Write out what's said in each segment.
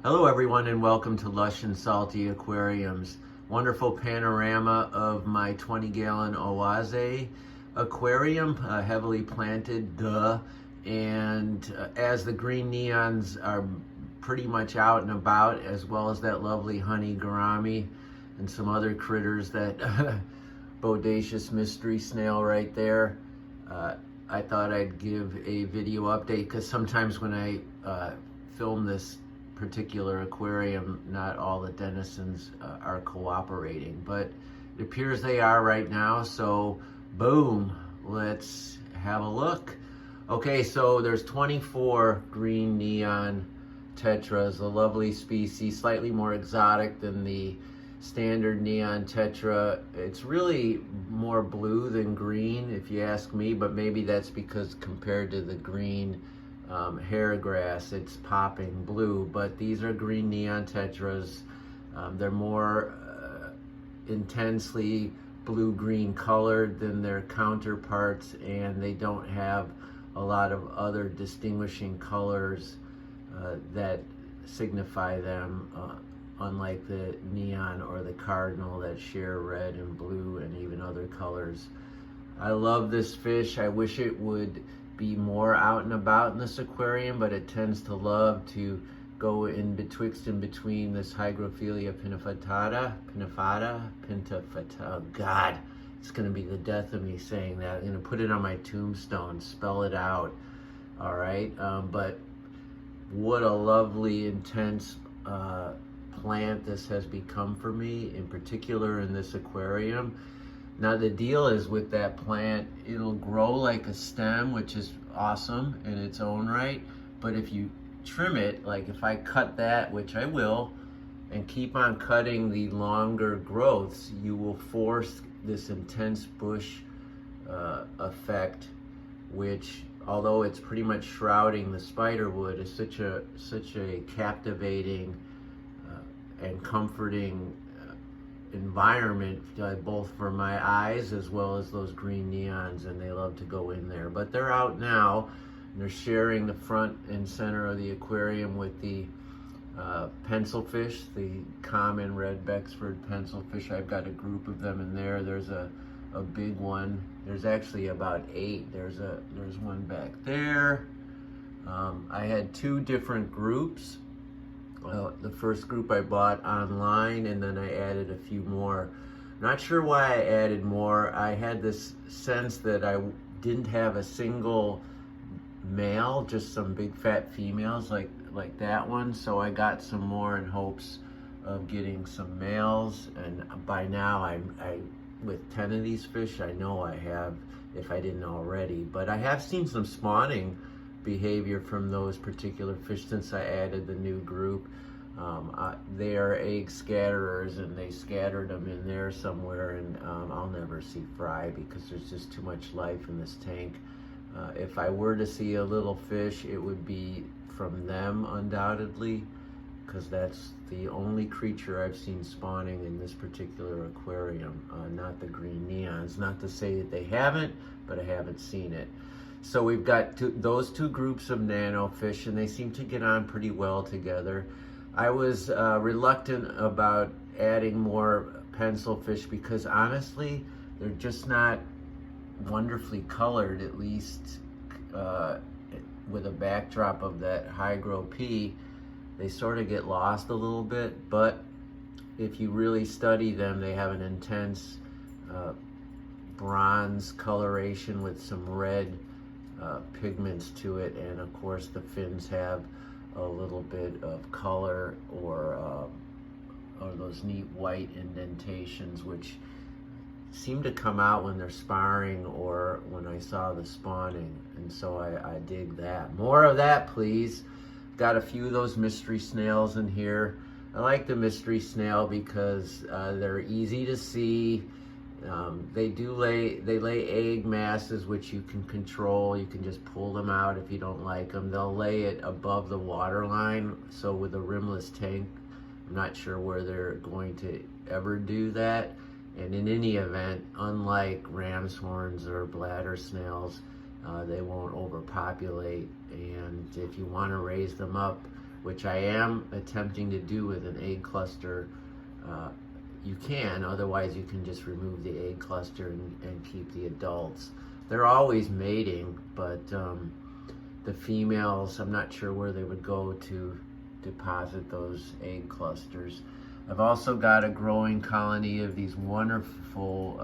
Hello everyone and welcome to Lush and Salty Aquariums. Wonderful panorama of my 20-gallon Oase aquarium, heavily planted, and as the green neons are pretty much out and about, as well as that lovely honey gourami and some other critters, that bodacious mystery snail right there. I thought I'd give a video update because sometimes when I film this particular aquarium, not all the denizens are cooperating, but it appears they are right now. So boom, let's have a look. Okay, so there's 24 green neon tetras, a lovely species, slightly more exotic than the standard neon tetra. It's really more blue than green if you ask me, but maybe that's because compared to the green hair grass, it's popping blue. But these are green neon tetras. They're more intensely blue-green colored than their counterparts, and they don't have a lot of other distinguishing colors that signify them, unlike the neon or the cardinal that share red and blue and even other colors. I love this fish. I wish it would be more out and about in this aquarium, but it tends to love to go in between this Hygrophila pinafata. Oh God, it's gonna be the death of me saying that. I'm gonna put it on my tombstone, spell it out, all right? But what a lovely, intense plant this has become for me, in particular in this aquarium. Now the deal is with that plant, it'll grow like a stem, which is awesome in its own right, but if you trim it, like if I cut that, which I will, and keep on cutting the longer growths, you will force this intense bush effect, which, although it's pretty much shrouding the spiderwood, is such a captivating and comforting environment, both for my eyes as well as those green neons, and they love to go in there. But they're out now, and they're sharing the front and center of the aquarium with the pencilfish, the common red Bexford pencilfish. I've got a group of them in there. There's a big one. There's actually about 8. There's one back there. I had 2 different groups. The first group I bought online, and then I added a few more. Not sure why I added more. I had this sense that I didn't have a single male, just some big fat females like that one. So I got some more in hopes of getting some males. And by now, I with 10 of these fish, I know I have, if I didn't already. But I have seen some spawning behavior from those particular fish since I added the new group. They are egg scatterers, and they scattered them in there somewhere, and I'll never see fry because there's just too much life in this tank. If I were to see a little fish, it would be from them undoubtedly, because that's the only creature I've seen spawning in this particular aquarium, not the green neons. Not to say that they haven't, but I haven't seen it. So we've got those 2 groups of nano fish, and they seem to get on pretty well together. I was reluctant about adding more pencilfish because honestly, they're just not wonderfully colored, at least with a backdrop of that Hygro P. They sort of get lost a little bit, but if you really study them, they have an intense bronze coloration with some red pigments to it, and of course the fins have a little bit of color, or those neat white indentations which seem to come out when they're sparring or when I saw the spawning, and so I dig that. More of that, please. Got a few of those mystery snails in here. I like the mystery snail because they're easy to see. They lay egg masses which you can control. You can just pull them out if you don't like them. They'll lay it above the water line, so with a rimless tank, I'm not sure where they're going to ever do that. And in any event, unlike ram's horns or bladder snails, they won't overpopulate. And if you want to raise them up which I am attempting to do with an egg cluster. You can, otherwise you can just remove the egg cluster and keep the adults. They're always mating, but the females, I'm not sure where they would go to deposit those egg clusters. I've also got a growing colony of these wonderful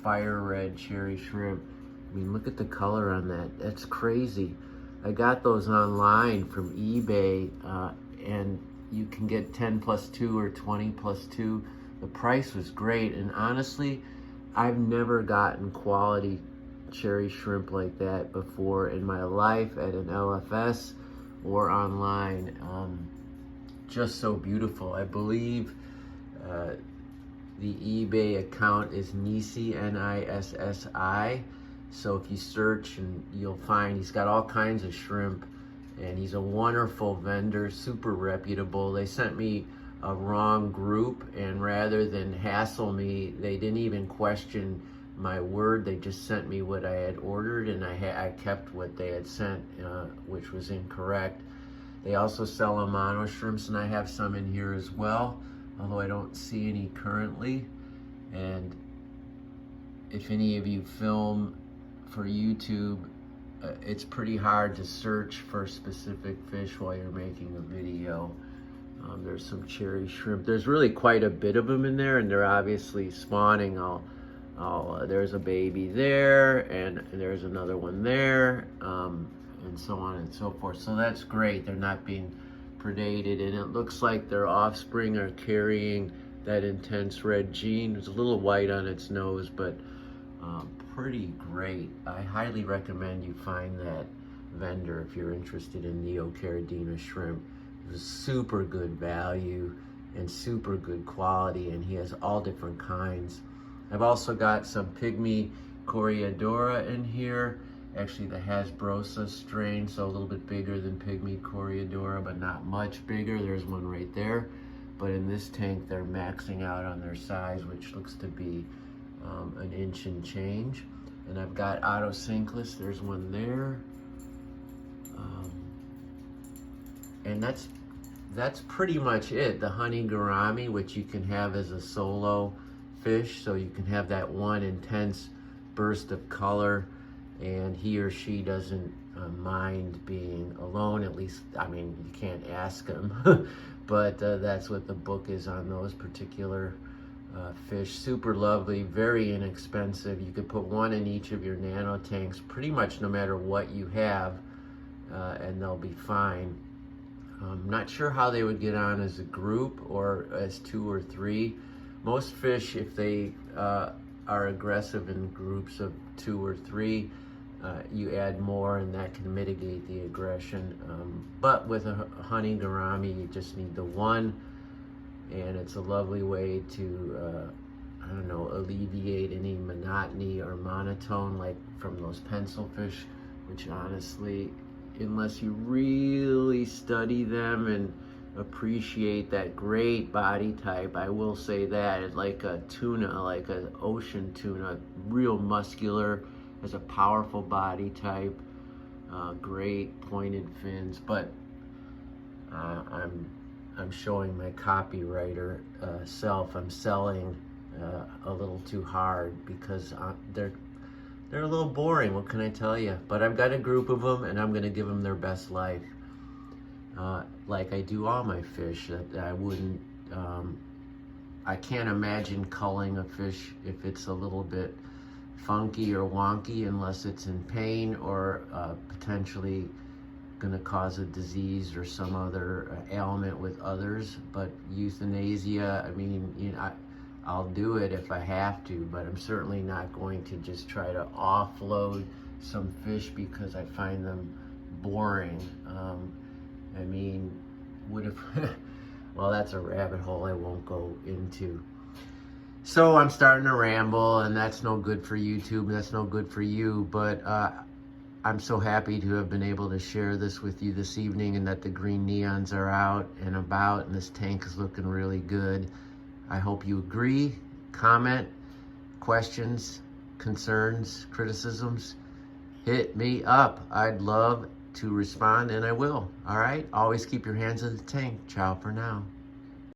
fire red cherry shrimp. I mean, look at the color on that. That's crazy. I got those online from eBay, and you can get 10+2 or 20+2. The price was great, and honestly, I've never gotten quality cherry shrimp like that before in my life at an LFS or online. Just so beautiful. I believe the eBay account is Nissi, Nissi. So if you search, and you'll find he's got all kinds of shrimp, and he's a wonderful vendor, super reputable. They sent me a wrong group, and rather than hassle me, they didn't even question my word. They just sent me what I had ordered, and I kept what they had sent, which was incorrect. They also sell Amano shrimps, and I have some in here as well, although I don't see any currently. And if any of you film for YouTube, it's pretty hard to search for specific fish while you're making a video. There's some cherry shrimp. There's really quite a bit of them in there, and they're obviously spawning. There's a baby there, and there's another one there, and so on and so forth. So that's great. They're not being predated, and it looks like their offspring are carrying that intense red gene. There's a little white on its nose, but pretty great. I highly recommend you find that vendor if you're interested in Neocaridina shrimp. It's super good value and super good quality, and he has all different kinds. I've also got some Pygmy Coreodora in here, actually the Hasbrosa strain, so a little bit bigger than Pygmy Coreodora, but not much bigger. There's one right there. But in this tank, they're maxing out on their size, which looks to be an inch and change. And I've got Otocinclus, there's one there. And that's pretty much it. The honey gourami, which you can have as a solo fish, so you can have that one intense burst of color, and he or she doesn't mind being alone. At least, I mean, you can't ask him, but that's what the book is on those particular fish. Super lovely, very inexpensive. You could put one in each of your nano tanks pretty much no matter what you have, and they'll be fine. I'm not sure how they would get on as a group or as 2 or 3. Most fish, if they are aggressive in groups of 2 or 3, you add more, and that can mitigate the aggression. But with a honey gourami, you just need the one, and it's a lovely way to, I don't know, alleviate any monotony or monotone like from those pencil fish, which honestly, unless you really study them and appreciate that great body type, I will say that it's like a tuna, like an ocean tuna, real muscular, has a powerful body type, great pointed fins. But I'm showing my copywriter self. I'm selling a little too hard because they're a little boring. What can I tell you? But I've got a group of them, and I'm going to give them their best life. Like I do all my fish. I wouldn't, I can't imagine culling a fish if it's a little bit funky or wonky unless it's in pain or potentially going to cause a disease or some other ailment with others. But euthanasia, I mean, you know, I'll do it if I have to, but I'm certainly not going to just try to offload some fish because I find them boring. I mean, what if, well, that's a rabbit hole I won't go into. So I'm starting to ramble, and that's no good for YouTube, that's no good for you, but I'm so happy to have been able to share this with you this evening, and that the green neons are out and about, and this tank is looking really good. I hope you agree. Comment, questions, concerns, criticisms, hit me up. I'd love to respond, and I will. All right? Always keep your hands in the tank. Ciao for now.